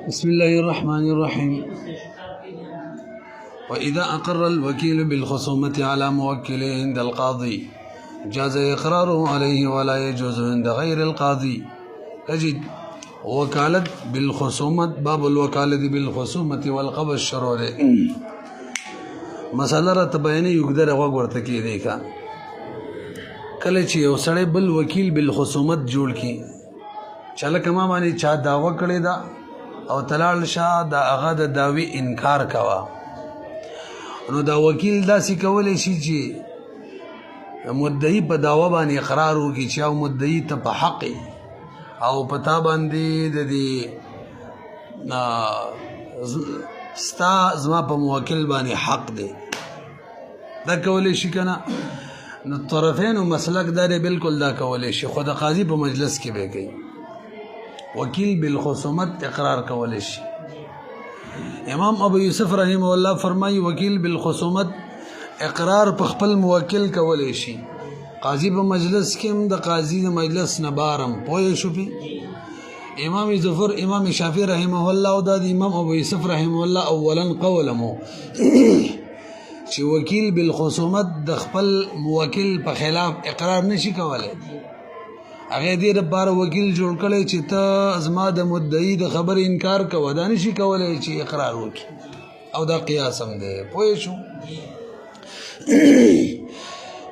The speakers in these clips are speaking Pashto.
بسم الله الرحمن الرحيم. وإذا أقر الوكيل بالخصومة على موكله عند القاضي جاز إقراره عليه ولا يجوز عند غير القاضي. تجد وكالة بالخصومة، باب الوكالة بالخصومة والقبض الشروع ده مسألة رتبينه يقدر وقت کې دی کا کله چې یو سړی بل وکیل بالخصومت جوړ کی چله کما باندې چا داوا کړی دا او تلال شاه دا هغه د داوی انکار کوا نو دا وکیل داسې کولای شي چې مدعی په داوا باندې اقرار وکړي چې او مدعی ته په حق او پتا باندې د دې ستا زما په موکل باندې حق دی دا کولای شي کنه نو طرفین او مسلک دار بالکل دا کولای شي خود قاضي په مجلس کې به کوي وکیل بالخصومت اقرار کولای شي. امام ابو یوسف رحمه الله فرمایي وکیل بالخصومت اقرار په خپل موکل کولای شي. قاضي په مجلس کې هم د قاضي د مجلس نه بارم پوه شو پی امام ظفر امام شافعي رحمه الله او د امام ابو یوسف رحمه الله اولا قولمو چې وکیل بالخصومت د خپل موکل په خلاف اقرار نشي کولای. هغه دې لپاره وکیل جوړ کړي چې ته ازما د مدعی د خبر انکار کوه دا نشي کولای چې اقرار وکړي او دا قیاس هم دی پوه شو.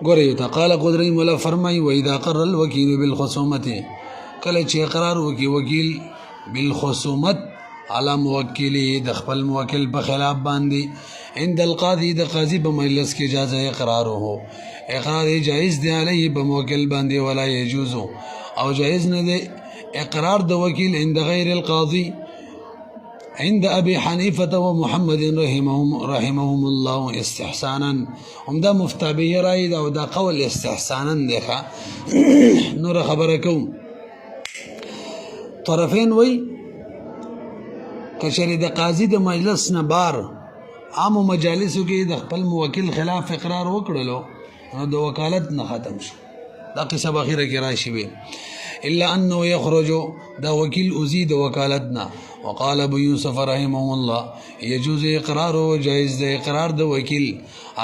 ګورې ته قال قدري مولا فرمای و اذا قر الوکیل بالخصومت کله چې اقرار وکړي وکیل بالخصومت على موکلی د خپل موکل په خلاف باندې عند القاضي د قاضي په مجلس کې اجازه اقراره اقرار جائز دی علیه په موکل باندې ولا يجوز او جائز نه دی اقرار د وکیل عند غیر القاضي عند ابي حنيفه ومحمد رحمهم الله استحسانا هم دا مفتابه راي دا او دا قول استحسانا دی نور خبره کوم طرفین وی کچری د قاضي د مجلس نه بار عام مجالسو کې د خپل موکل خلاف اقرار وکړلو نو د وکالت نه ختم شو دا قصه اخیره کې راشي به الا انه يخرج دا وکیل ازید وکالتنا وقال ابو يوسف رحمه الله يجوز اقرار وجائز د اقرار د وکیل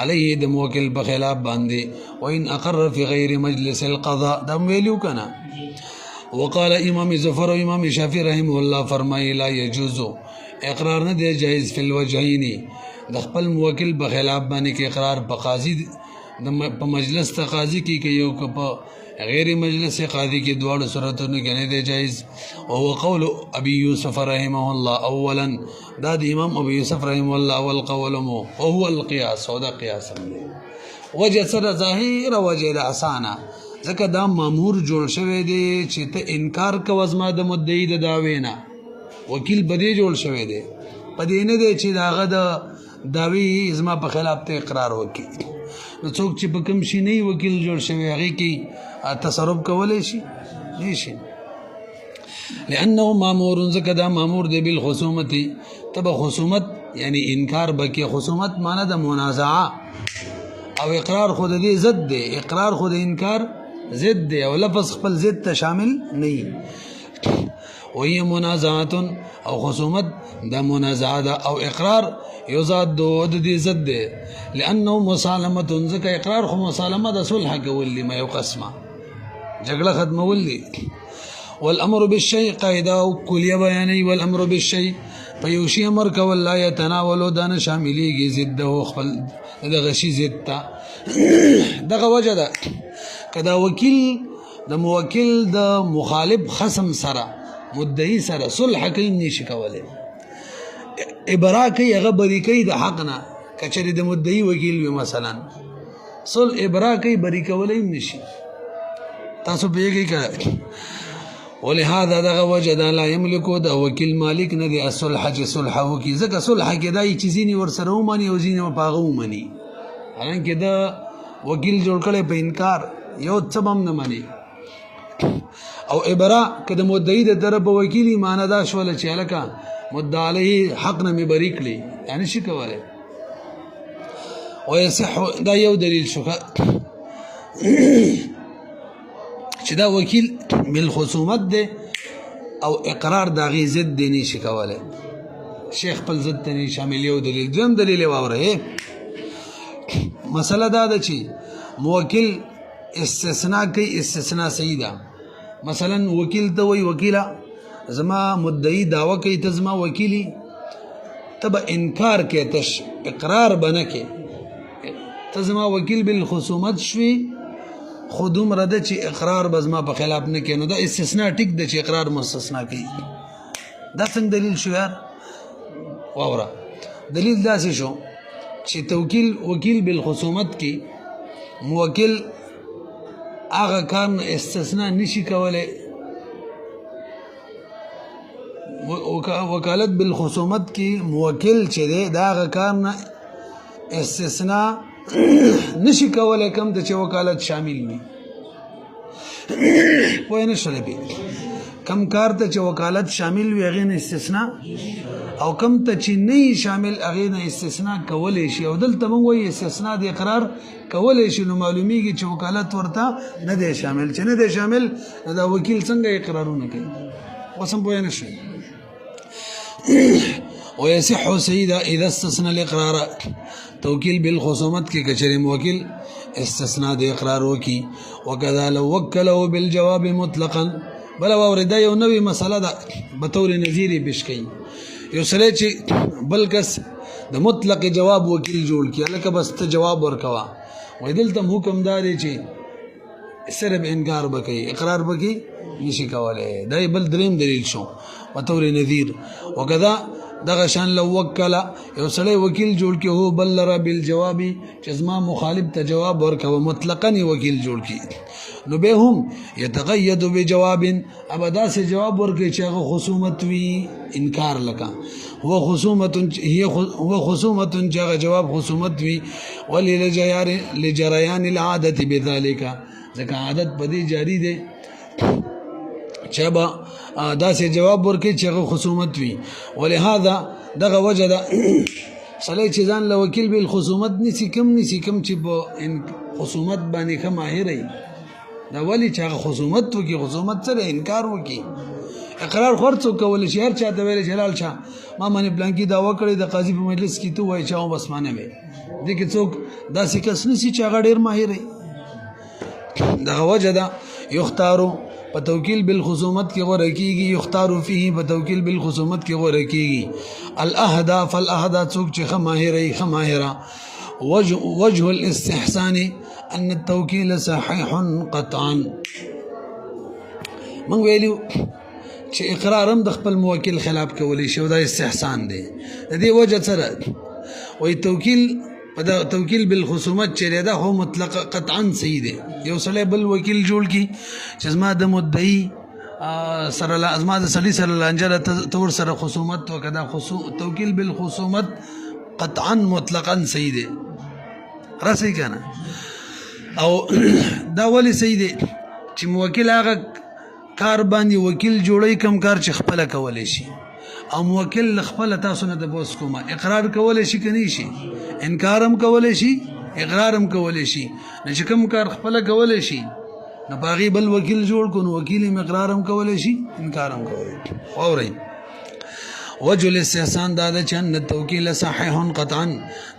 عليه د موکل په خلاف باندې وان اقر في غير مجلس القضاء دا ویلو کنه. وقال امام ظفر و امام شافعي رحمه الله فرمای لا يجوز اقرار نه دی جائز فی الوجهین د خپل موکل په خلاف باندې کې اقرار په قاضي په مجلس ته قاضي کې یو په غیر مجلس قاضي کې دواړو صورتونو کې نه دی جائز. او هو قول ابي يوسف رحمه الله اولا دا د امام ابو يوسف رحمه الله اول قولمو وهو القياس او دا قياس دی وجه سره ظاهر وجه د اسانه ځکه دا مامور جوړ شوی دی چې ته انکار کوه زما د مدعي د دعوې نه وکیل بدې جوړ شوی دی په دې نه دی چې د هغه د دعوې زما په خلاف ته اقرار وکړي نو څوک چې په کوم شي نه وکیل جوړ شوی هغې کې تصرف کولی شي نشي لأنه مامور ځکه دا مامور دی بالخصومت ته به خصومت یعنی انکار بکې خصومت معنی د منازعه او اقرار خود دې ضد دی اقرار خود انکار ضد دی او لفظ خپل ضد ته شامل نه وهي منازعات او خصومت دا منازعه او اقرار یزاد دو دې ضد دی لانه مسالمه ځکه اقرار خو مسالمه د صلح کول ما یو قسمه جګړه ختمول دي. والامر بالشيء قاعده او کلیه بیانې والامر بالشيء په یو شی امر کول لا يتناول دانه شاملېږي ضد او خپل دغه شی ضد ته دغه وجه ده کدا وکیل د موکل د مخالف خصم سره مدعی سره صلح کوي نشي کولای ابرا کوي هغه بری کوي د حق نه کچری د مدعی وکیل وي مثلا صلح ابرا کوي بری کولای نشي تاسو پیږئ کړه ولهذا دغه وجه دا لا یملکو د وکیل مالک نه دی الصلح چې صلح وکي ځکه صلح کې دای چیزینی ور سره ومني او ځینې پاغه ومني حالانکه دا وکیل جوړ کړي په انکار یو څه هم نه مني او ابرا کده مدعی د طرف وکیلی معنی دا شول چې الکا مدعی علیه حق نه مبری کړي یعنی شي کوله ويصح دا یو دلیل شو چې دا وکیل بالخصومت ده او اقرار داغي ضد دی نشي کولی شیخ خپل ضد ته نه شامل یو دلیل دویم دلیل یې واوره مسله دا ده چې موکل استثناء کوي استثناء صحیح ده مثلا وکیل ته وایي وکیله زما مدعی دعوه کوي ته زما وکیلی ته به انکار کوې تش اقرار به نه کوې ته زما وکیل بالخصومت شوي خو دومره ده چې اقرار به زما په خلاف نه کوې نو دا استثناء ټیک ده چې اقرار مستثنا کوي دا څنګه دلیل شو یار واوره دلیل داسې شو چې توکیل وکیل بالخصومت کې موکل هغه کار نه استثناء نشي کولی وکالت بالخصومت کې موکل چې دی دا هغه کار نه استثناء نشي کولی کوم ته چې وکالت شامل وي پوه نه شولې پې کم کار ته چې وکالت شامل وي هغې نه استثناء او کم ته چې نه شامل هغې نه استثناء کولی شي او دلته موږ وایي استثناء د اقرار کولی شي نو معلومیږي چې وکالت ورته نه دی شامل چې نه دی شامل دا وکیل څنګه اقرارونه کوي اوس هم پوه نه شوي ويصح سيدا اذا استثنى الاقرار توکیل بالخصومت کې کچری موکل استثناء د اقرار وکي وکذا لو وکله بالجواب مطلقا بل وردا یو نوې مسله ده بطور نظیر پیش کړي یو سره چې بل کس د مطلق جواب وکیل جوړ کړي لکه بس ته جواب ورکوا وای دلته حکم داري چې صرف انکار وکړي اقرار وکړي نشي کولای دا بل دریم دلیل شو بطور نظیر وکذا دغه شان لو وکلا یو سړی وکیل جوړ کې هو بل لرا بالجواب چې زما مخالف ته جواب ورکوه مطلقاً وکیل جوړ کې نو به هم يتقيد بجواب ابدا سے جواب ورکړي چې هغه خصومت وی انکار لکه هو خصومت چې هغه جواب خصومت وی ولجریان العاده بذلك ځکه عادت بدی جاری ده چې با دا سه جواب ورکړي چې خصومت وي ولهذا دغه وجه ده صلی چې ځان له وکیل بل خصومت نسی کم چې په خصومت باندې کوم ماهر دا ولی چې خصومت وکي خصومت سره انکار وکي اقرار خرڅو کول شي هر چا ته ویل جلال شاه ما باندې بلانکی دا وکړي د قاضي په مجلس کې تو وای چاو بس مانه وي د کې څوک داسې کس نسی چې هغه ډیر ماهر دغه وجه ده یختارو په توکیل بالخصومت کې غوړه کیږي یختار فيه په توکیل بالخصومت کې غوړه کیږي الاهدا فالاهدا څوک چې خماهره وجه الاستحسان ان التوکیل صحيح قطعا من ویلو چې اقرارم د خپل موکل خلاف کولی شو دا استحسان دی د دې وجه سره وای توکیل بالخصومت چې دا هو مطلق قطعا صحیح دی یو سړی بل وکیل جوړ کی چې زما د مدعی سره ازما د سړي سره لانجه تور سره خصومت وکدا توکیل بالخصومت قطعا مطلقا صحیح دی راسي کنه او دا ولی صحیح دی چې موکل هغه کار باندې وکیل جوړی کم کار چې خپل کولای شي او موکل خپل تاسو نه د بوس کومه اقرار کولای شي کني شي انکارم کولای شي اقرارم کولای شي نه چې کوم کار خپل کولای شي نه باغي بل وکیل جوړ کو نو وکیل اقرارم کولای شي انکارم کولای اورئ وجه الاستحسان دا چې ان التوکیل صحيح قطعا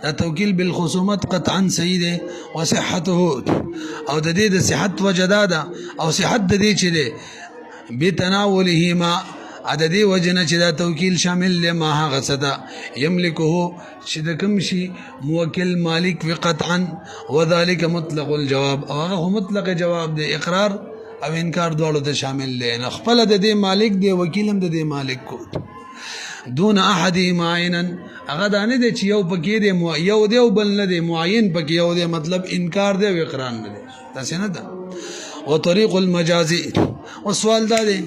دا توکیل بالخصومت قطعا صحیح دی وصحته او د دې د صحت وجداده او صحت د دې چې دی بتناولهما عددي وجنه چې دا توکیل شامل لما هغه صدا يملكه چې د کوم شي موکل مالک وقطعا وذلك مطلق الجواب او هغه مطلق جواب دی اقرار او انکار دواړو ته شامل دی نه خپل د دې مالک دی وکیلم د دې مالک کو دون احد معینا هغه دانه دی چې یو پکې دی یو دی بل نه دی معین پکې یو دی مطلب انکار دی او اقرار نه دی تاسو نه ده او طریق المجاز او سوال دا دی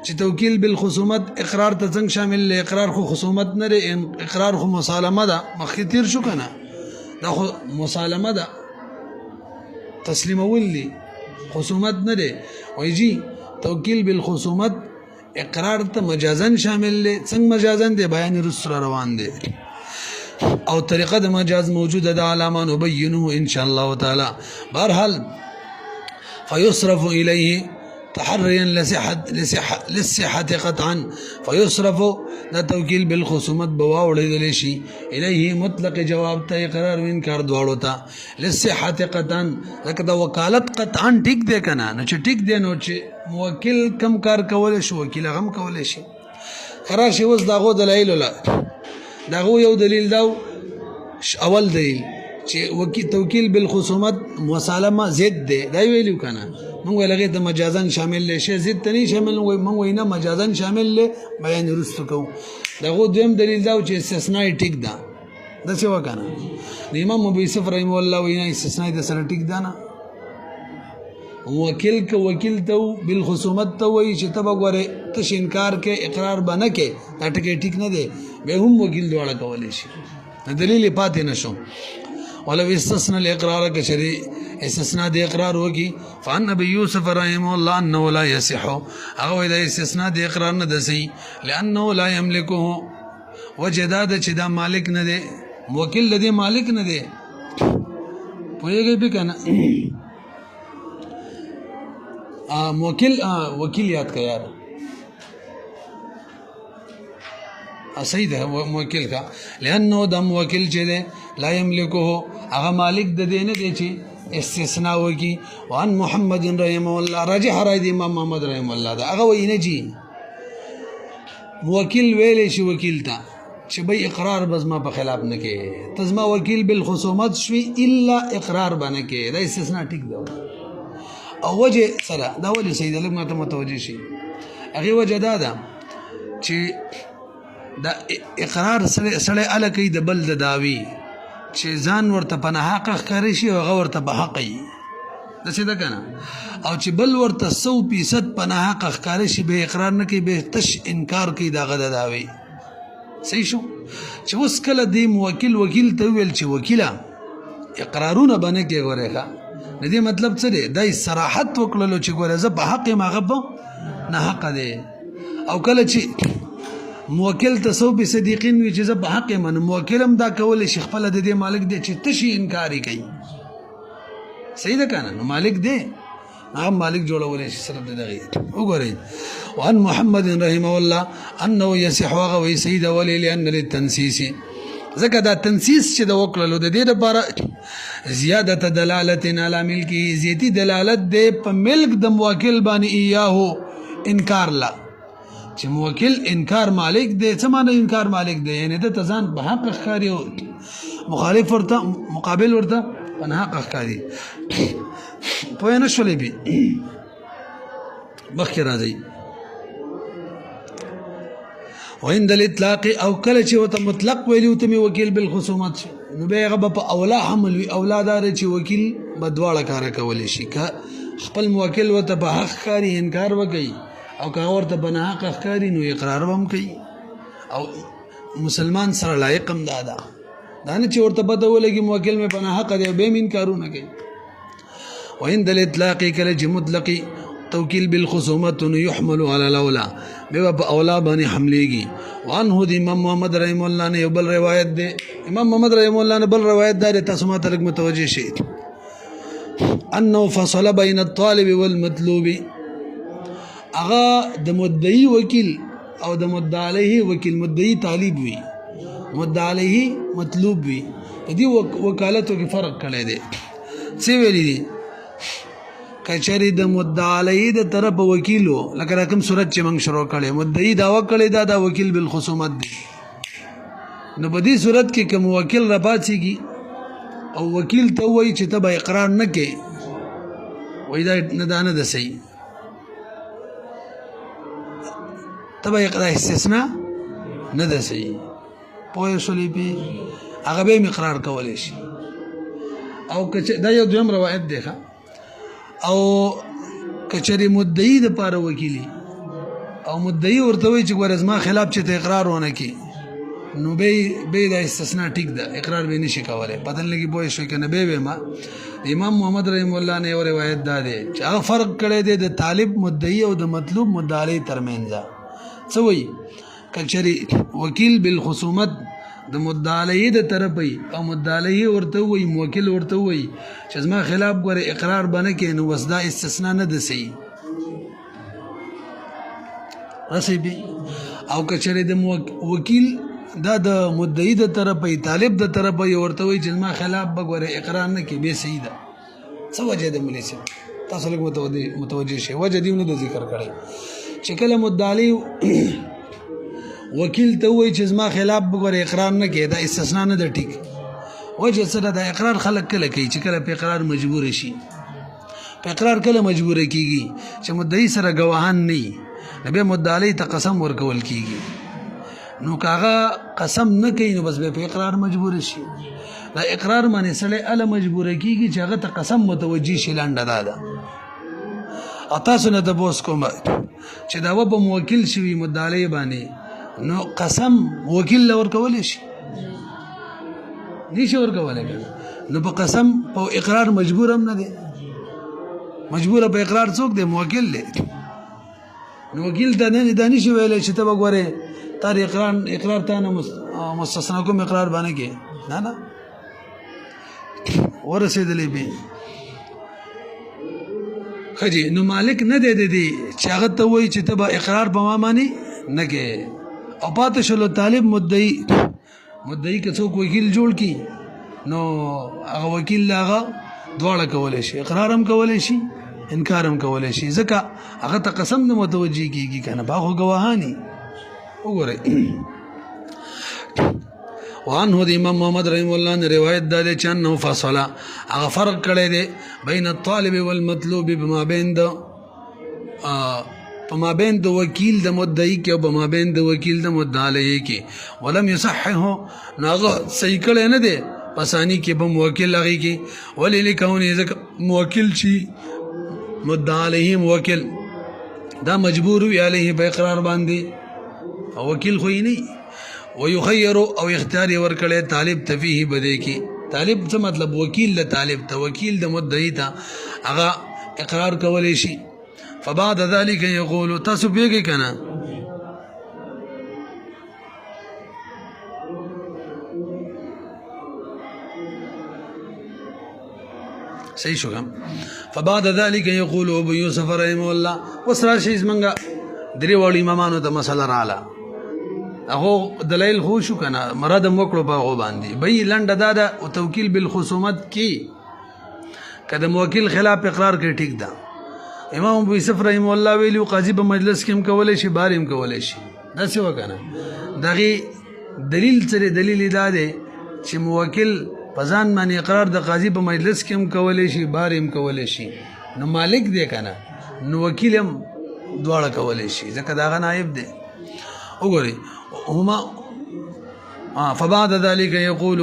چې توکیل بالخصومت اقرار ته څنګه شامل له اقرار خو خصومت نه لري اقرار خو مسالمه ده مخکې تیر شو کنه دا خو مسالمه ده تسلیمول لي خصومت نه دی وایي توکیل بالخصومت اقرار ته مجازن شامل لري څنګه مجازن دی بیان رسول روان دی او طریقه د مجاز موجوده ده علامه نبینه ان شاء الله تعالی بهرحال فيصرف الیه تحريا للصحة قطعا فيصرف دا توكيل بالخصومت بواوڑ دلشي إليه مطلق جواب تا اقرار وانکار دوارو تا للصحة قطعا لکه دا وکالت قطعا ٹک دے کنا نو چه ٹک دے نو چه موکل کم کار کولے شو وکیل غم کولے شي قرار شي وز داغو دلائل ولا داغو یو دلیل داو اول دلیل چې توکیل بالخصومت مسالمه زید دی دا ویلو کنه موږ لګې ته مجازن شامل لشي زید تني شامل موږ وینا مجازن شامل له بیان رستو کو داغو دویم دلیل دا چې استثناء ټیک دا د څه وکنه امام ابو یوسف رحم الله وینا استثناء د سره ټیک دا نه وکیل ته بالخصومت ته وی چې تبه غره تش انکار کې اقرار بنه کې دا ټکی ټیک نه دی به هم وکیل دواړه کولای شي دلیل پاتې نشو ولو استثنى الاقرار كشري استثناء دي اقرار وكي فعن ابي يوسف رحمه الله انه لا يصح او اذا استثناء دي اقرار ندسي لانه لا يملكه وجداد چدا مالک نه دي موکل لدي مالک نه دي پوهیږي به کنه موکل وکیل یاد کا یار صحیح ده موکل کا لانه دم وکیل چې ده لا يملكه هغه مالک د دینه دی چې استثناء وکي وان محمد رحمه الله راجح راي دي امام محمد رحمه الله دا هغه وینه جی وکیل ویلې شي وکیل ته چې به اقرار بزما په خلاف نه کې تزما وکیل بالخصومت شوي الا اقرار بنه کې دا استثناء ټیک ده او وجه سره دا ولې سید لږ ماته متوجه شي هغه وجه دا ده چې دا اقرار سره الکې د بل د داوی چې ځان ورته پناه حق ښکاري شي او هغه ورته به حق وي داسې ده که نه او چې بل ورته 100% پناه حق ښکاري شي به اقرار نه کوي به تش انکار کوي د هغه د دعوې صحیح شو چې اوس کله دې موکل وکیل ته وویل چې وکیله اقرارونه به نه کوې ګورې ښه د دې مطلب څه دی دا صراحت وکړلو چې ګوره زه په حق یم هغه به ناحقه دی او کله چې موکل ته 100% یقین وي چې زه په حق یم نو موکل هم دا کولی شي خپله د دې مالک دی چې تشي انکار یې کوي صحیح ده که نه نو مالک دی هغه مالک جوړولی شي صرف د دغې وګورئ وعن محمد رحمه الله انه یصح هغه وایي صحیح ده ولې لأن للتنسیس ځکه دا تنسیس چې د وکړلو د دې لپاره زیادت دلالت علی ملکه زیاتی دلالت دی په ملک د موکل باندې ایاهو انکار لا چې موکل انکار مالک دی څه معنی انکار مالک دی یعنی د تزان په حق ښکاري او مخالف ورته مقابل ورته په حق ښکاري پوه نه شولې به مخکې راځي وعند الاطلاق او کله چې وته مطلق ویلو ته می وکیل بالخصومت نو به هغه په اولا حمل وی اولادار چې وکیل بدواړه کار کولی شي که خپل موکل وته په حق ښکاري انکار وکړي او که ورته بنا حق ښکاري نو اقرار هم کوي او مسلمان سره لایق هم دا ده دا نه چې ورته پته ولګي موکل مې بنا حق دی به هم انکارونه کوي وعند الاطلاق کله چې مطلقي توکیل بالخصومت يحمل على الاولى به په اولا باندې حملېږي وانه د امام محمد رحم الله نه یو بل روایت دی امام محمد رحم الله نه بل روایت دی تاسو ما تلک متوجه شئ انه فصل بين الطالب والمطلوب اغا د مدعی وکیل او د مدعی علیه وکیل مدعی طالب وي مدعی علیه مطلوب وي دې وکالتو کې فرق کړی دی څه ویلي دي کچری د مدعی علیه د طرف وکیلو لکه رقم صورت چې موږ شروع کړي مدعی دعوه کړی دا وکیل بالخصومت دی نو په دې صورت کې کوم وکیل را پاتېږي او وکیل ته وایي چې ته به اقرار نه کې وایي دا نه ده صحیح تبا اقرار استثناء نه ده صحیح پوه شولې پې هغه به اقرار کولی شي او دا یو دویم روایت دی او کچری مدعی د پاره وکیلی او مدعی ورته وایي چې ګوره زما خلاف چې ته اقرار ونه کړي نو به دا استثناء ټیک ده اقرار به نشي کولی پته نه لګي پوه شوي که نه به ما امام محمد رحم الله نه یو روایت دا دی چې هغه فرق کړی دی د طالب مدعی او د مطلوب مدعی ترمنځ څه وایي کچری وکیل بالخصومت د مدعی د طرفی او مدعی ورته وایي موکل ورته وایي چې زما خلاف ګوره اقرار بنه کې نو بس دا استثناء نه ده صحیح رسې به. او که چېرې د وکیل دا د مدعي د طرفه طالب د طرفه یې ورته وایي چې زما خلاف به ګوره اقرار نه کوي، بیا صحیح ده. څه وجه ده مولوي صاحب؟ تاسو لږ متوجه شئ. وجه دې نه ده ذکر کړی چې کله مدعي وکیل ته وایي چې زما خلاف به ګوره اقرار نه کوي، دا استثنا نه ده ټیک. وجه څه ده؟ د اقرار خلک کله کوي چې کله په اقرار مجبور شي. په اقرار کله مجبور کیږي چې مدعي سره گواهان نه وي، بیا مدعي ته قسم ورکول کیږي. نو کاغه قسم نه کوي نو بس به په اقرار مجبور شي. دا اقرار باندې سړی اله مجبور کیږي چې هغه ته قسم متوجي شي. لنډه ده او تاسو نه تاسو کوم چې دا و په موکل شوی مدعي باندې نو قسم وکیل لور کول شي نشي ورکولای. نو په قسم په اقرار مجبور هم نه دی. مجبور په اقرار څوک دی؟ موکل دی. نو وکیل ته نه دانی شي ویل چې ته وګوره تار اقرار ته نه مستثنا کوم اقرار باندې کې نه ورسېدلې به خجی. نو مالک نه دی چې هغه ته وایي چې ته به اقرار په ما باندې نه کې. او پاتې شلو طالب مدعي که څوک وکیل جوړ کی نو هغه وکیل هغه دواړه کولی شي، اقرار هم کولی شي، انکار هم کولی شي، ځکه هغه ته قسم نه متوجي کیږي کنه، باغو گواهانی وګورئ. وعنه د امام محمد رحم الله نے روایت دا دی چې انه فصله هغه فرق کړی دی بین الطالب والمطلوب بما بین د په مابین د وکیل د مدعي کې او په مابین د وکیل د مدعا علیه کې. ولم یصححه نو هغه صحیح کړی نه دی پسانی کې به موکل هغې کې. ولې لکونې ځکه موکل شي مدعا علیه موکل دا مجبور وي علیه په اقرار باندې، او وکیل خو یې نه ويخير او اختیار ورکړی طالب ته فيه بده کې. طالب څه مطلب؟ وکیل له طالب ته، وکیل د مدعي ته هغه اقرار کولی شي. فبعد ذلك يقول تاسو پیږئ کنه صحیح شو کم. فبعد ذلك يقول ابو يوسف رحمه الله وسرا شي زمنګا درې وړي امامانو ته مسله رااله هغه دلیل خو شو کنه مراد موکړو په غو باندې بې لنډه داده او توکیل بالخصومت کې کله موکل خلاف اقرار کوي ټیک ده. امام ابو یوسف رحمه الله ویلو قاضي په مجلس کې هم کولای شي، بار هم کولای شي. دا څه وکنه دغه دلیل سره دلیل دا دی چې موکل په ځان باندې اقرار د قاضي په مجلس کې هم کولای شي، بار هم کولای شي. نو مالک دی کنه نو وکیل هم دواړه کولای شي ځکه دا نائب دی. وګورئ هما فبعد ذلك يقول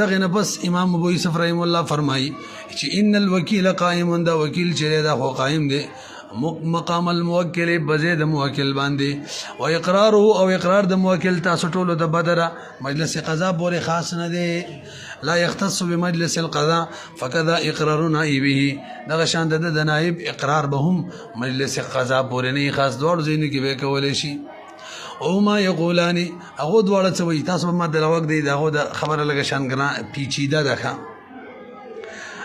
دغه نه بس امام ابو یوسف رحم الله فرمایي چې ان الوکیل قائم، دا وکیل چې دا خو قائم دی مقام الموکل بزید موکل باندې، او اقرار او اقرار د موکل تاسو ټولو د بدره مجلس قضا پورې خاص نه دی. لا يختص بمجلس القضاء فكذا اقرار نائبه، دغه شان د نائب اقرار به هم مجلس قضا پورې نه خاص، دوړ زینو کې به کولای شي. او ما یقولان هغه دواړه څه وایي تاسو به ما د راوګ دی دغه د خبره لګه شان ګرا پیچیده ده.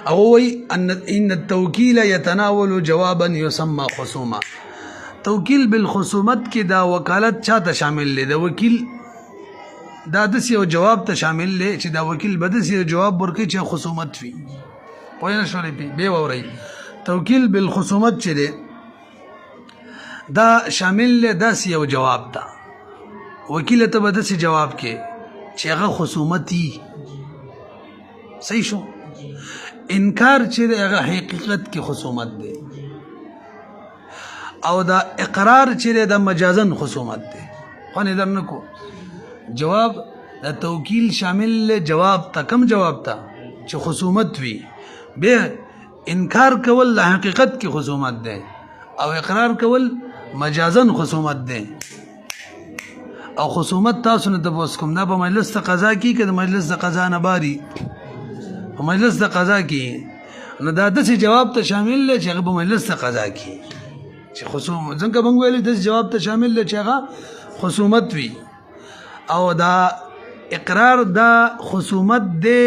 او وایي ان التوکیل يتناول جوابا يسمى خصومه. توکیل بالخصومت کې دا وکالت چاته شامل دی؟ د وکیل دا داسې یو جواب ته شامل دی چې دا وکیل به داسې یو جواب ورکړي چې خصومت وي. پوه نه شولې بیا واورئ توکیل بالخصومت چې دی دا شامل دی داسې یو جواب ته وکیل ته به داسې جواب کې چې هغه خصومت وي. صحیح شو؟ انکار چې دی هغه حقیقت کې خصومت دی، او دا اقرار چې دی دا مجازن خصومت دی. خو نه در نه کو جواب د توکیل شامل جواب ته، کم جواب ته چې خصومت وي، بیا انکار کول د حقیقت کې خصومت دی، او اقرار کول مجازن خصومت دی. او خصومت تاسو نه تاسو کوم دا په مجلس د قضا کې که د مجلس د قضا نه باري په مجلس د قضا کې نو دا داسې جواب ته شامل دی چې هغه په مجلس د قضا کې چې خصومت څنګه موږ ویلي داسې جواب ته شامل دی چې هغه خصومت وي. او دا اقرار دا خصومت دے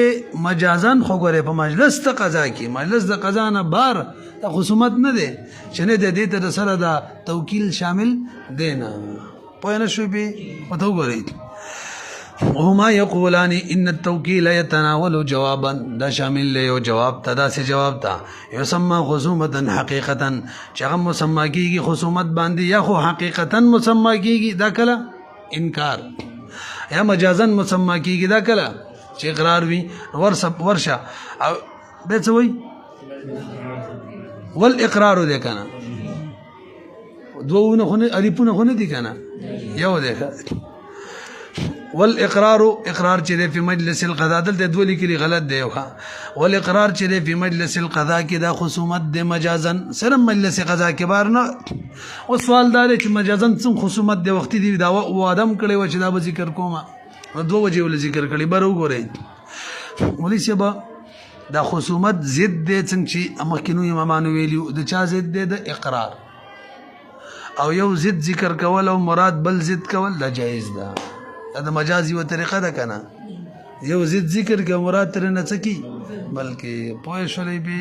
مجازن خو ګوره په مجلس د قضا کې مجلس د قضا نه بار دا خصومت نه دی چې نه د دې ته سره دا توکیل شامل دی نه پوه نه شوې به ورته وګورئ وهما يقولان ان التوكيل يتناول جوابا دا شامل له یو جواب ته داسې جواب ته يسمى خصومتا حقیقتا چې هغه مسمى کیږي خصومت باندې یا خو حقیقتا مسمى کیږي دا کله انکار یا مجازن مسمى کیږي دا کله چې اقرار وي ورشه او به څه وي والاقرار دې کنه دوونه خو نه الفونه خو نه دي کنه یو دې والاقرار اقرار چې په مجلس القضاء دلته دوه لیکلي غلط دی والاقرار چې په مجلس القضاء کې دا خصومت د مجازن سره مجلس قضاء کې بار نه او سوال دا چې مجازن څنګه خصومت د وخت دی دا و ادم کړي و چې دا به ذکر کومه دوه وجه ول ذکر کړي بر وګورئ ولې سبا دا خصومت ضد د څنګه چې مخکینو امامانو ویلو د چا ضد د اقرار او یو ضد ذکر کول او مراد بل ضد کول دا جایز ده دا مجازي و طریقه ده کنه یو ضد ذکر کې مراد تر نه څکی بلکې پوه شولې به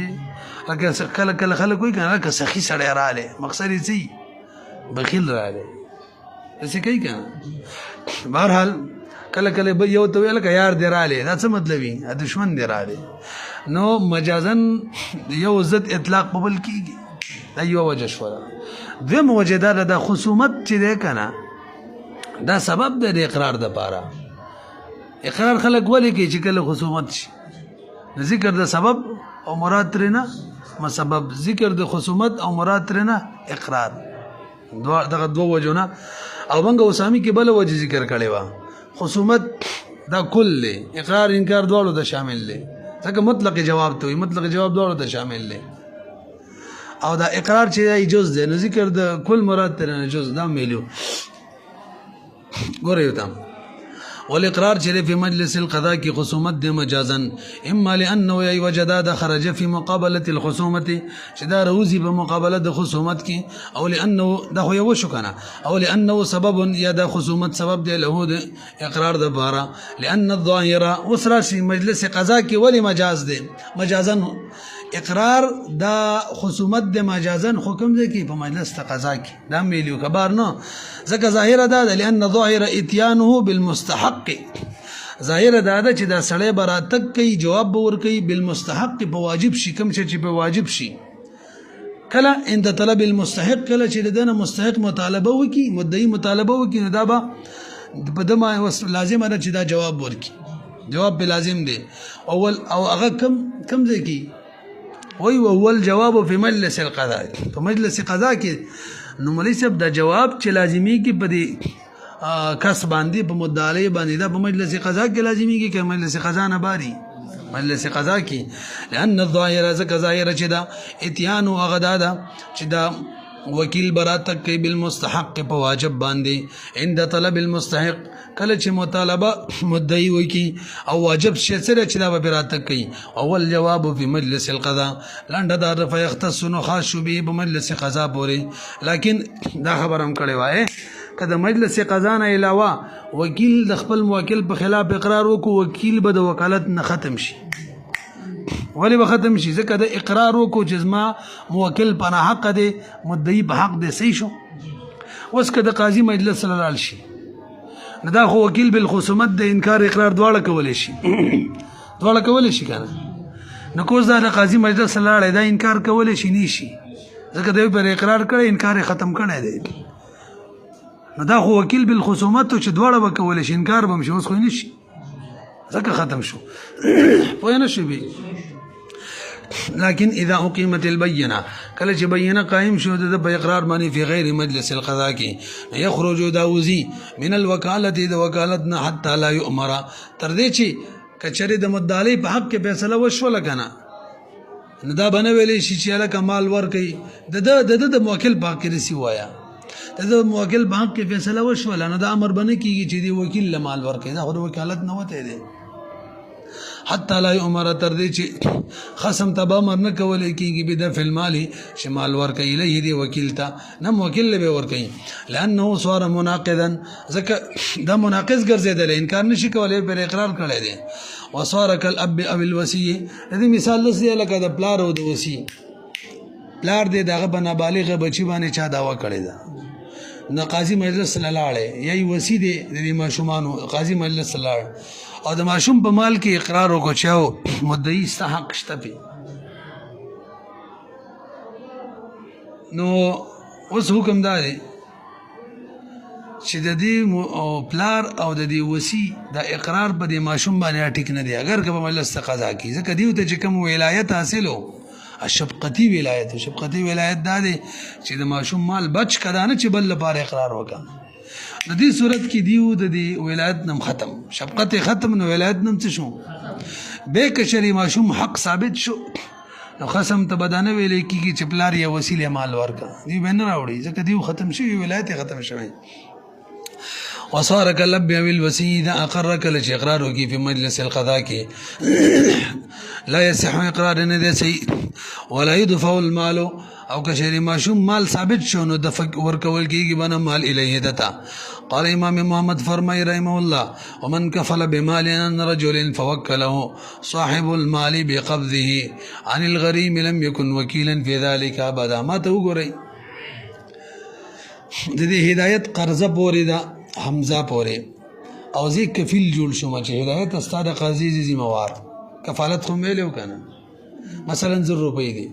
لکه کله کله خلک وایي کنه که سخی سړی رااله مقصد یې څه بخیل رااله څه کوي کنه بهرحال کله کله به یو ته ویل که یار دی رااله دا څه مطلب وي دشمن دی رااله نو مجازن یو ضد اطلاق په بل کېږي دا یو وجه شوه دویم وجه دا د خصومت چې دی کنه دا سبب د اقرار د پاره اقرار خلک ولې کوي چې کله خصومت شي ذکر د سبب او مراد ترنه مسبب ذکر د خصومت او مراد ترنه اقرار دغه دوه وجونه او موږ اوسامي کې بل وجه ذکر کړي وا خصومت دا کل اقرار انکار دواړو د شامل دي ځکه مطلق جواب ته مطلق جواب دواړو د شامل دي او دا اقرار چې جز دی نو ذکر د کل مراد ترنه جز دا میلو ګورئ تم والاقرار چې په مجلس القضاء کې خصومت د مجازن اما لانه ای وجداد خرج في مقابله الخصومه چې دا روزي په مقابله د خصومت کې او لانه دا خو یو شو کنه او لانه سبب یا د خصومت سبب دی له د اقرار د بارا لان الظاهره وسرا شي مجلس قضاء کې ولی مجاز دی مجازن اقرار دا خصومت د مجازن حکم دی کې په مجلس قضا کې دا میلیو کبار نه ځکه ظاهر دا لأن ظاهر اتيانه بالمستحق ظاهر دا چې دا سړی براتک کوي جواب ور کوي بالمستحق په واجب شي کوم چې په واجب شي کله عند طلب المستحق کله چې دنه مستحق مطالبه وکي مدعي مطالبه وکي نو دا به په دمه لازم ده چې دا جواب ورکي جواب به لازم دی اول او هغه کم ځای کې وی اول جواب په مجلس القضاء په مجلس قضا کې نو مولوی صاحب دا جواب چې لازمي کې په دې کس باندې په مدعی باندې دا په مجلس قضا کې لازمي کې که مجلس قضا نه باري مجلس قضا کې لأن الظاهر ذکر ظاهر چې دا اتيان او غدا چې دا وکیل براتک کوي بالمستحق په واجب باندې عند طلب المستحق کله چې مطالبه مدعي وکي او واجب شي سره چې دا براتک کوي اول جواب په مجلس القضاء لاندې دا فیختص نو خاص به په مجلس قضا پورې لیکن دا خبر هم کړي وای کله مجلس قضا نه علاوه وکیل د خپل موکل په خلاف اقرار وکړي وکیل به د وکالت نه ختم شي ولی به ختم شي ځکه د اقرار وکړو چې زما موکل په حق دی مدعي په حق دی صحیح شو اوس که د قاضي مجلس سره لاړ شي نو دا خو وکیل بالخصومت د انکار اقرار دواړه کولی شي دواړه کولی شي که نه نو کوز دا د قاضي مجلس سره لاړی دا انکار کولی شي نه شي ځکه دوی پر اقرار کړی انکار یې ختم کړی دی نو دا خو وکیل بالخصومت چې دواړه به کولی شي انکار به هم شي اوس خو یې نه شي ځکه ختم شو پوه نه شوې لكن اذا اقيمت البينه کله چې بینه قائم شو د اقرار باندې په غیر مجلس القضاء کې يخرج داوزي من الوكاله د وکالت نه حتى لا يؤمر تر دې چې کچره د مدعی په حق کې فیصله وشول کنه نو دا بنه ویلې شي چې له کمال ور کوي د موکل په کې رسی وایا د موکل په حق کې فیصله وشول نو دا امر بنه کیږي چې دی وکیل له مال ور کوي دا خو وکالت نه وته دی حتی لا یؤمر تر دې چې خصم ته به امر نه کولی کېږي بدفع المال چې مال ورکوي الیه دې وکیل ته نه موکل به ورکوي لأنه صار مناقضا ځکه دا مناقض ګرځېدلی انکار نشي کولی پر اقرار کړی دی وصار کالاب او الوصي د دې مثال داسې دی لکه د پلار او د وصي پلار دی دغه به نابالغه بچي باندې چا دعوه کړې ده نو قاضي مجلس ته لاړی یا یې وصي دی د دې ماشومانو قاضي مجلس ته لاړ او د ماشوم په مال کې اقرار وکړو چې او مدعي ستا حق شته پې نو اوس حکم دا دی چې د دې پلار او د دې وصي دا اقرار په دې ماشوم باندې ټیک نه دی اگر که په مجلس ته قضا کړي ځکه دیو ته چې کوم ولایت حاصلو شفقتي ولایت شفقتي ولایت دا دی چې د ماشوم مال بچ کړه نه چې بل لپاره اقرار وکړه د دې صورت کې دیو د دې ولایت نم ختم شفقت ختم نو ولایت نم څه شو به کشری ماشوم حق ثابت شو نو خصم ته بدانه ویلې کېږي چې پلار یې وسیله مال ورکړه دی به نه راوړي ځکه دیو ختم شوی ولایت ختم شوی وصار كالاب او الوصي اذا اقر كل اقرار کی في مجلس القضاء کی لا يصح اقرار نه دی صحیح ولا يدفع المال او کشری ماشوم مال ثابت شو نو دفع ورکول کیږي بنا مال الیه دتا قال امام محمد فرمای رحمه الله ومن كفل بمال ان رجل فوكله صاحب المال بقبضه عن الغريم لم يكن وكيلا في ذلك ابدا ما ته وګورئ د دې هدایت قرضه پورې ده حمزه پورې او زی کفیل جوړ شوم چې هدایت استاد قاضي ذمہوار کفالت خو ویلو کنه مثلا 100 روپۍ دي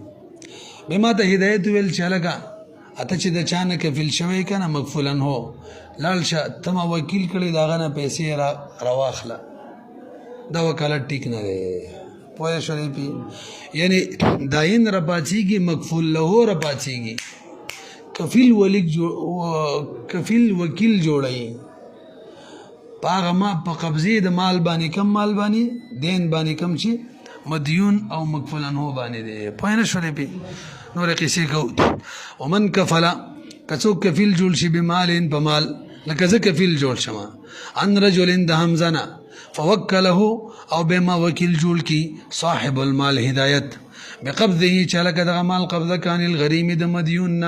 به ما ته هدایت ویل چې لګه اته چې د چانه کفیل شوی کنه مغفولن هو لاړ شه تم وکیل کړي داغه نه پیسې راواخله دا وکالت ټیک نه دی پوهه شوی پی یعنی داین رپاچیږي مغفول له رپاچیږي کفیل وکیل جوړای پاغه ما په قبضه د مال باندې کم مال باندې دین باندې کم چې مدیون او مغفولن هو باندې دی پوه نه شولې پی نور قصې کو ومن کفل کڅو کفیل جوړ شي بمالین په مال لکه ځکه کفیل جوړ شمه ان رجل د حمزنا فوکله او بما وکیل جوړ کی صاحب المال هدایت بقبضه چلک دغه مال قبضه کان الغریم د مدیون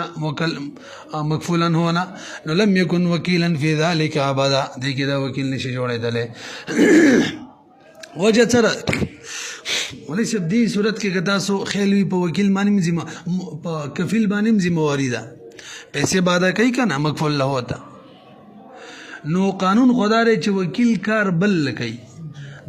مغفولا هنا نو لم يكن وکیلا في ذلك ابدا دې کې دا وکیل نشي جوړېدل وجه سره ولې چې دې صورت کې کدا سو خیلوي په وکیل باندې په کفیل باندې ذمہواری ده پیسې بادا کوي کنه مغفول له ہوتا نو قانون خدای چې وکیل کار بل کوي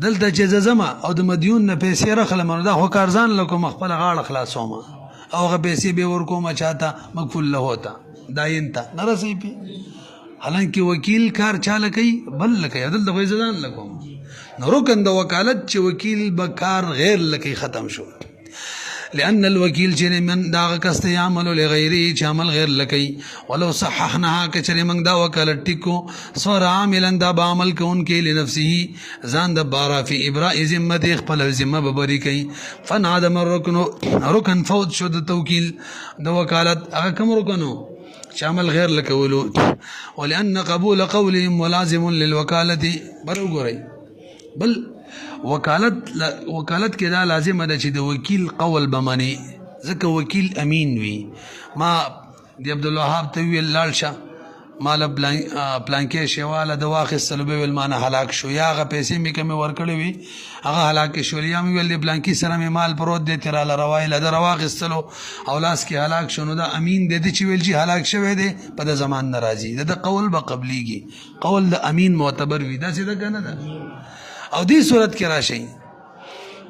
دلته چې زما او د مدیون نه پیسې راخلم نو دا خو کارزان لکم خپل غاړه خلاصوم او هغه پیسې به ورکوم چاته مغفول له ہوتا داین ته نرسي پی حالانکه وکیل کار چاله کوي بل کوي دلته خو ځان لکم نو رکن د وکالت چې وکیل به کار غیر لکی ختم شو لأن الوکیل چې من دا کس ته عمل لغیره چې عمل غیر لکی ولو صححناها کچره من دا وکالت ټیکو صار عاملا دا به عمل کوونکې لنفسه ځان د بارا فی ابراء ذمه خپل ذمه به بری کوي فنعدم رکن فوت شو د توکیل د وکالت هغه کوم رکنو چې عمل غیر لکولو ولأن قبول قولهم ملازم للوکالت برو ګورئ بل وکالت کې دا لازم ده چې د وکیل قول بمني ځکه وکیل امین وي ما دی عبد الوهاب ته ویل لاړ شه مال پلانکې شواله د واخیستلو به ویل مانه هلاک شو یا هغه پیسې مې کومې ورکړې وي هغه هلاک شول یا مې ویل د پلانکې سره مې مال پروت دی تراله روایله د رواخیستلو او لاس کې هلاک شو نو دا امین دی چې ویل چې هلاک شوی دی په د زمان ناراضي د قول به قبليږي قول د امین معتبر وي دا څه ده کنه ده او دې صورت کې راشي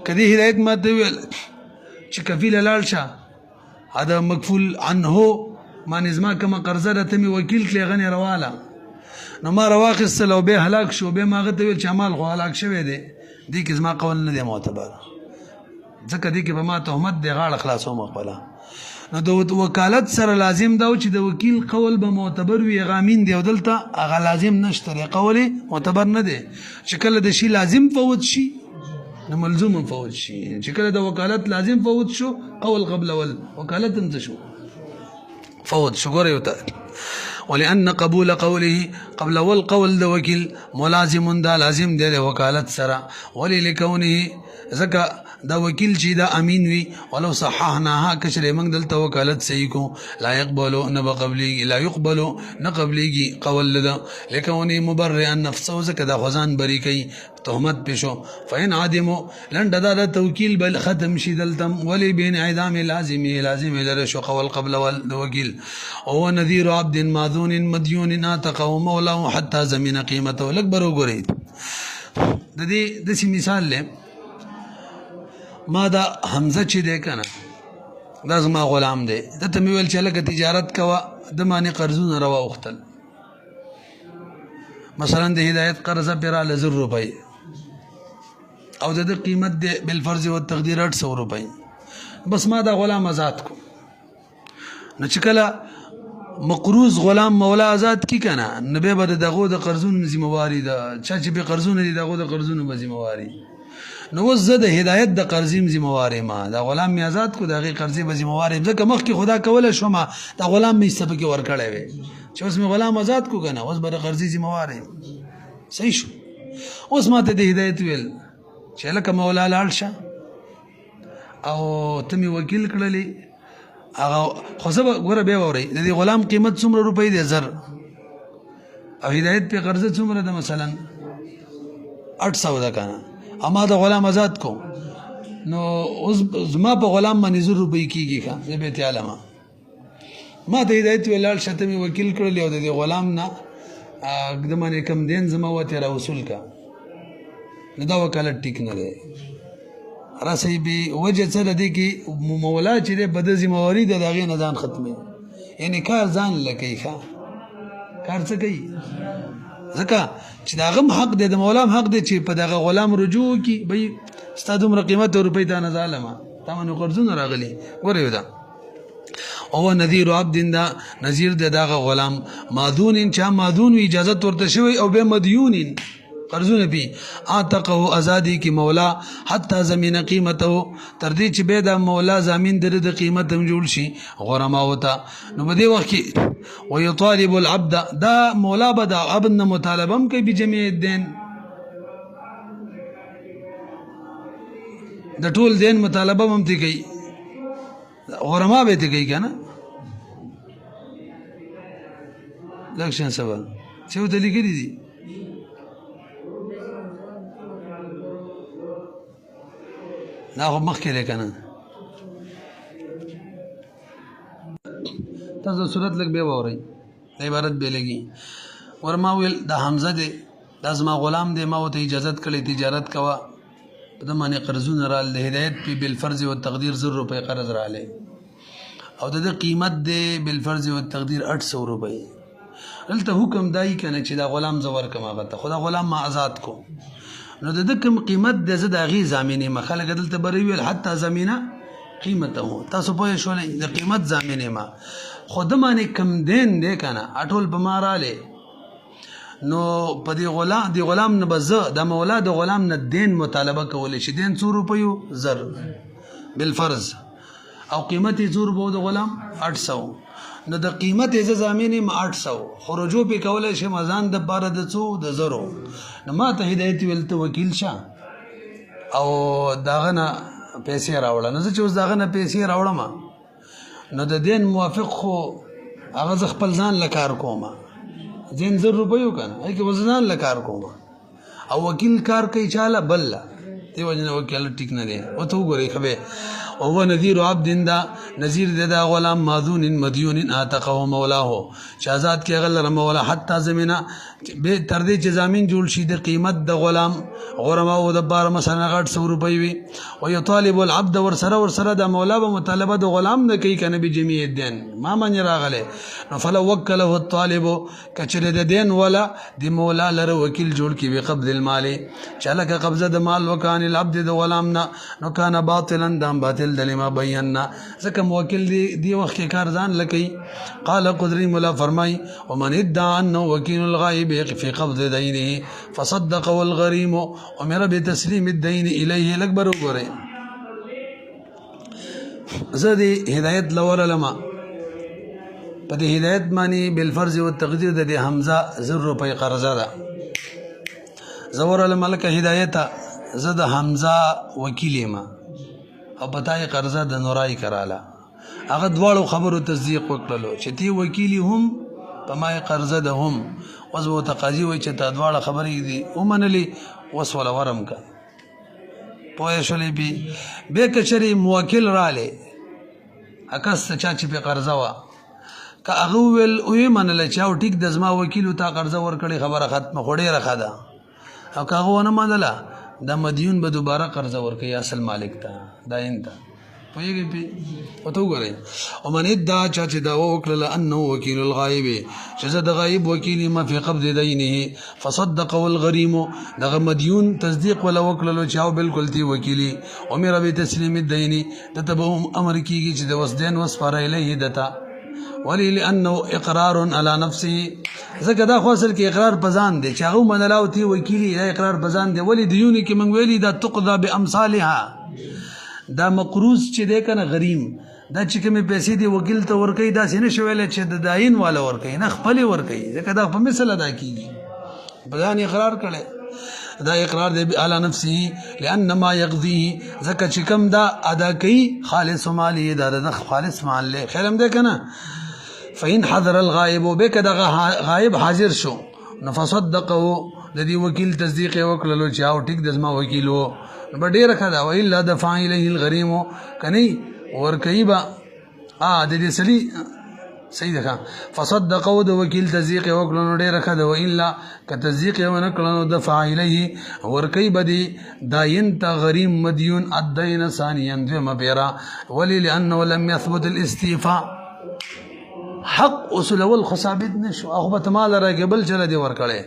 کدی هدایت ماته ویل چې کفیل لاړ شه ادا مغفول عنه ما نظم کما قرضه ده تم وکیل کلی غنی رواله نو ما رواخصل او به هلاک شو به ما غته ویل چې عمل خو هلاک شوی دی دې کې زما قول نه دی معتبر ځکه دې کې به ما تهمت دی غاړه خلاصو مخبله نو د وکالت سره لازم دا چې د وکیل قول به معتبر وي غامین دی او دلته هغه لازم نشته قول معتبر نه دی چې کله د شی لازم فوت شي نو ملزوم فوت شي چې کله د وکالت لازم فوت شو قول قبل ول وکالت هم شو فوت شو ګورې وته ولأن قبول قوله قبل والقول د وکیل ملازم دا لازم دی د وکالت سره ولی لکونه زکه دا وکیل چې دا امین وي ولو صححناها کشر موږ دلته وکالت صحیح کو لا يقبلوا نبقبلي لا يقبلوا نقبليږي قول لدا لکونه مبرئ النفس زکه دا خزان بری کوي تهمت پیشو فإن عدموا لن دا توکیل بل ختم شي دلتم ولی بین اعدام لازم لره شو قول قبل والوکیل او نذير عبد ماذون مديون اتقوا مولاه حتى زمين قيمته الاكبر وګورئ د دې د مثال له ما دا حمزه چې دی کنه دا زما غلام دی د ته ویل چې لکه تجارت کوا د معنی قرضونه روا وختل مثلا د هدایت قرضه پر 1000 روپۍ او د قیمت دی بالفرض او تقدیر 800 روپۍ بس ما دا غلام آزاد کو نو چې کله مقروض غلام مولا آزاد کی کنه نبی به دغه د قرضونو ذمہواری ده چا چې به قرضونه دي دغه د قرضونو به ذمہواری نو زه د هدایت د قرضیم ذمہواری ما دا غلام می آزاد کو دغه قرضې به ذمہواری ځکه مخکې خدا کوله شو ما دا غلام می سبق ورکړی وي چې اوس می غلام آزاد کو کنه اوس به قرضې ذمہواری صحیح شو اوس ما ته د هدایت ویل چې لکه مولا لاړ شه او ته می وکیل کړلی هغه خو زه ګوره بیا وورئ د دې غلام قیمت څومره روپۍ دی 1000 او هدایت په قرضه څومره ده مثلا 800 ده کنه اما دا غلام آزاد کو نو اوس زما په غلام باندې 1000 روپۍ کیږي ښه زه به تعالی ما ته هدایت ویلال شته می وکیل کړل او د غلام نه د باندې کم دین زما وته را وصول کا نو دا وکالت ټیک نه دی راسي به وجه سره دی کې مولا چې د بد ذمہواری د دغه نه ځان ختمي یعنی کار ځان لکې ښه کار څه کوي ځکه چې داغه حق دی د مولا حق دی چې په دغه غلام رجوع کی به ستاسو عمر قیمت روپۍ ته نه ظالما تمنو قرضونه راغلي ګورې دا او نذیر عبد دا نذیر دغه غلام ماذون چا ماذون اجازه ورته شوی او به مدیون قرضونه پی اعتقه ازادی کی مولا حتی زمین قیمته تر دې چې به دا مولا زمين د قیمت هم جوړ شي غرما وتا نو په دې وخت کې ويطالب العبد دا مولا بدا عبد نه مطالبه کوي بجميع الدين د ټول دین مطالبه هم کوي غرما به کوي کنه لکشن سبا څه ودلې کړی دي لا هو مخکې دی که نه تاسو صورت لږ بیا واورئ د عبارت بیا لګي ورما ویل دا حمزه دی دا زما غلام دی ما ورته اجازت کړی تجارت کوه په ده باندې قرضونه رال د هدایت پې بالفرض و تقدیر 1000 روپۍ قرض رالی او د ده قیمت دی بالفرض و تقدیر 800 روپۍ دلته حکم دای که نه چې دا غلام زه ورکم هغه ته خو دا غلام ما آزاد کو نو د کوم قیمت د زه د هغې زامینې ما خلک دلته بری ویل حتی زمینه قیمته تاسو پوه شولئ د قیمت زامینې ما خو ده باندې کم دین دی که نه اټول په ما رالی نو په دې غلام نه به زه د مولا د غلام نه دین مطالبه کولی شي دین 100 روپیو 1000 بالفرض او قیمت یې 100 روپیو د غلام 800 نو د قیمت یې زمینې ما 800 خو رجوع پې کولی شي مزان د پاره د څو د 0 نو ما ته هدایت ویل ته وکیل شه او دغه نه پیسې راوړه نو زه چې اوس دغه نه پیسې راوړم نو د دین موافق خو هغه زه خپل ځان له کار کوم دین 1000 روپیو که نه هغې کې ځان له کار کوم او وکیل کار کوي چاله بل له دې وجې نه وکیل ټیک نه دی ورته وګورئ ښه وهو نذير عبد دا نذیر دا غلام ماذون مديون اعتقه مولاه چې آزاد کې غل مولا حتی زمینه به تر دې چې زمين جوړ شي د قیمت د غلام غرما او د بار مثلا 800 روپۍ وي او يطالب العبد ورسره د مولا به مطالبه د غلام نه کوي کنه به جميع الدين ما من راغله نو فلو وکله الطالب کچره د دین ولا د مولا لره وکیل جوړ کی به قبض المال چلک قبضه د مال وکان العبد د غلام نه نو کان باطلا دام باطل دلما بینا ځکه موکل دی وخت کې کار ځان لکي قال قدري مولا فرمای ومن ادعى انه وكيل الغائب في قبض دينه فصدق والغريم امر بتسليم الدين اليه الاكبر وګره زدي هدايت لور لما په دې هدایت باندې بالفرض او تقدیر د حمزه 0 روپۍ قرضه ده زور الملک هدایت زه د حمزه وکیل ما او پتاي قرضه د نورای کراله هغه دواړو خبرو تصدیق وکړلو چې تی وکیلی هم په ما قرضه ده هم وزو تقاضي وای چې تا دواړه خبرې دي ومنلي وسول ورم کا پوه شولې به کچري موکل رااله اکس چا چې په قرضه وا که هغه ول وې منل چې او ټیک د زما وکیل تا قرضه ورکړي خبره ختمه خوري راخه ده او کاغه ونه منله د مدیون به دوباره قرضه ورکړي اصل مالک ته داین ته پوهیږي په وته وګورئ او من ادعا چې دا وکړه انه وکیل الغائب چې زه د غایب وکیل ما فی قبض دینه فصدق والغریم دغه مدیون تصدیق ولا وکړه چې او بالکل تی وکیلی امر به تسلیم الدین تتبهم امر کیږي چې د وسدین وسفر الیه دتا ولی لانه اقرار على نفسه زکه دا خو اصل کې اقرار پزان دی چې هغه منلاو تی وکیلی دا اقرار پزان دی ولی دیونه کې منګ ویلی دا تقضى بامثالها دا مقروض چې دی کنه غریم دا چې کومې پیسې دی وکیل ته ورکړي دا سینه شویل چې د داین والا ورکړي نه خپل ورکړي ځکه دا په مثال ادا کیږي بدان اقرار کړي دا اقرار دی علی نفسه لان ما یقضی ځکه چې کوم دا ادا کوي خالص مالی دا د خالص مال له خیرم دی کنه فإن حضر الغائب بك غائب حاضر شو نفصدقه د دې وکیل تصدیق وکړلو چې او ټیک د زما وکیلو بډیر خدا و الا دفع الیه الغریم کني ور کایبا د دې سلی صحیح ده فصدقوا د وکیل تصدیق وکړلو ډیر خدا و الا ک تصدیق ونکړلو دفع الیه ور کایبا دی داین ته غریم مدیون الدین ثانیا مبیرا ولی لانه لم يثبت الاستيفاء حق اصول اول خصابت نشو اخبت مال راګبل چل دی ور کړي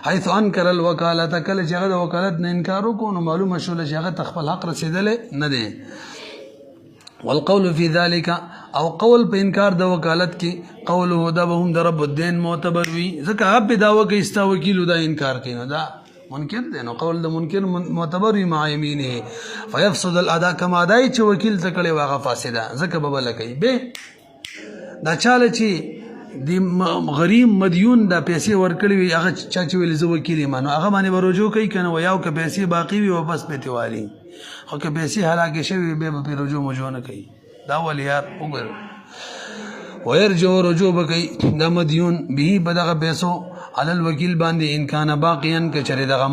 حيث انكر الوكاله کله چې هغه د وکالت نه انکار وکړو نو معلومه شول چې هغه تخپل حق رسیدل نه دی والقول في ذلك او قول په انکار د وکالت کې قوله دا به هم د رب الدين معتبر وي ځکه هغه داوا کوي استا وکیل دا انکار کوي نو دا منکر دی نو قول د منکر معتبر وي مع يمينه فيفسد الاداء كما دای چې وکیل ته کړي واغه فاسده ځکه به بل کوي به دا چاله چې د غریم مدیون د پیسې ورکړي وي هغه چا چې ویل زه وکیل یم نو هغه باندې ورجو کوي کنه و یو که پیسې باقی وي واپس پېته والی خو که پیسې هلاکه شوی به په رجوع مجو نه کوي دا ولیار وګور ويرجو رجوع بکي د مدیون به بدغه پیسو علی الوکیل باندې ان کان باقیا ک چره دغه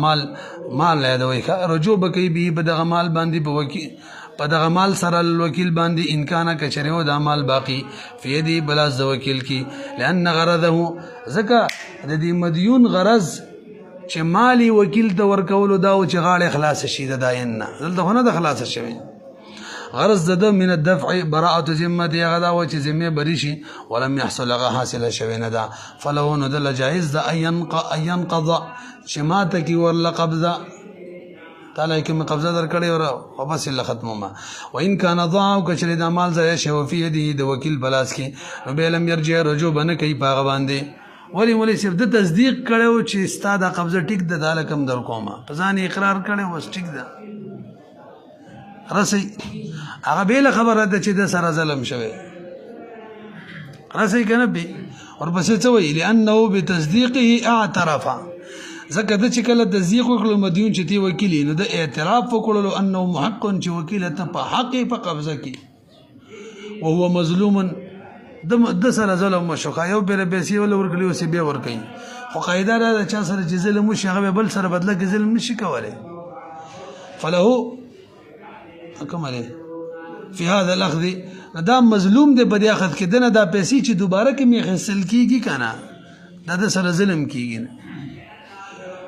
مال یادوي رجوع بکي به بدغه مال باندې په وکیل په دغه مال سره الوکیل باندې امکانه کچریو د مال باقی فیدی بلا ز وکیل کی لان غرضه زکه د دې مدیون غرض چې مالی وکیل ته ورکول دا او چې غاړه خلاص شي د داین نه دلته نه د خلاص شوی غرض د من الدفع براءه ذمه دی غدا او چې ذمه بری شي ولم يحصل لغه حاصل شوی نه دا فلو نو د جائز د اينقض شماته کی ورل قبضه تعالی کوم قبضه در کړی او واپس له ختمه ما وان کان ضاع کچری د مال ځای شو فی دی د وکیل بلاس کې نو به لم يرجع رجوع بنه کوي پاغه باندې ولی صرف د تصدیق کړو چې استاد قبضه ټیک د داله کم در کومه پزان اقرار کړي وس ټیک ده رسي هغه به خبره ده چې د سره ظلم شوی رسي کنه به اور بس څه وی لانه بتصدیقه اعترف زکه د چې کله تصدیق وکړو مدیون چې تی وکیل نو د اعتراف وکړو انه محق چې وکیل ته په حق په قبضه کې او هو مظلوم د سره ظلم مشوخه یو بیر پیسې ول ورکلی او سی به ور کوي خو قاعده را چا سره چې ظلم شي هغه بل سره بدله کې ظلم نشي کولای فله کومه فی هذا الاخذ دا مظلوم دی په دې اخذ کې دنه دا پیسې چې دوباره کې می غسل کیږي کنه دا د سره ظلم کیږي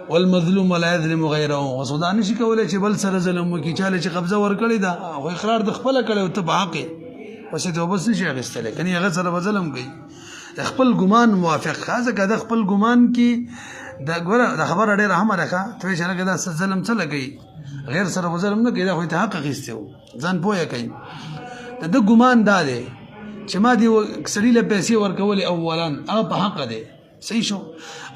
والمظلوم لا يظلم غيره وصدان شي کولای چې بل سره ظلم وکي چاله چې قبضه ور کړی دا خو اقرار د خپل کړي او ته حق پس ته وبس نشي غستل کني هغه سره ظلم کوي خپل ګمان موافق خاصه کده خپل ګمان کې دا ګوره د خبر اړه هم راخه ته چې هغه دا ظلم څه لګي غیر سره ظلم نه کوي دا خو ته حق غستو ځان پوهه کوي د ګمان دا دی چې ما دی سړي له پیسې ورکول اولا هغه په حق دی صحیح شو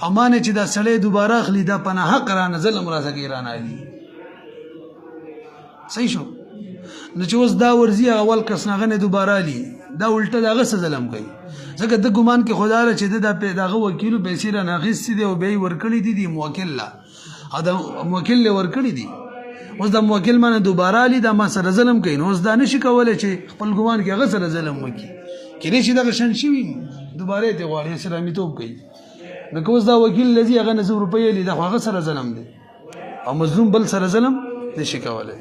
امانه چې دا سړی دوباره اخلي دا پناه حق را نه ظلم را سکی را نه دي صحیح شو نو چې اوس دا ورزي اول کس نه غنه دوباره لی دا الټه دا غس ظلم کوي ځکه د ګمان کې خدا له چې دغه وکیلو پیسې را ناخیستې دي او بیا یې ورکړي دي موکل له او د موکل له ورکړي دي اوس د موکل باندې دوباره علي دا ما سره ظلم کوي نو اوس دا نشي کولی چې خپل ګمان کې هغه سره ظلم وکړي کېدای شي دغه شان شي وي دوباره یې غواړي اسلامیتوب کوي نو که اوس دا وکیل لذي هغه 900 روپۍ لیده خو هغه سره ظلم دی او مظلوم بل سره ظلم نشي کولی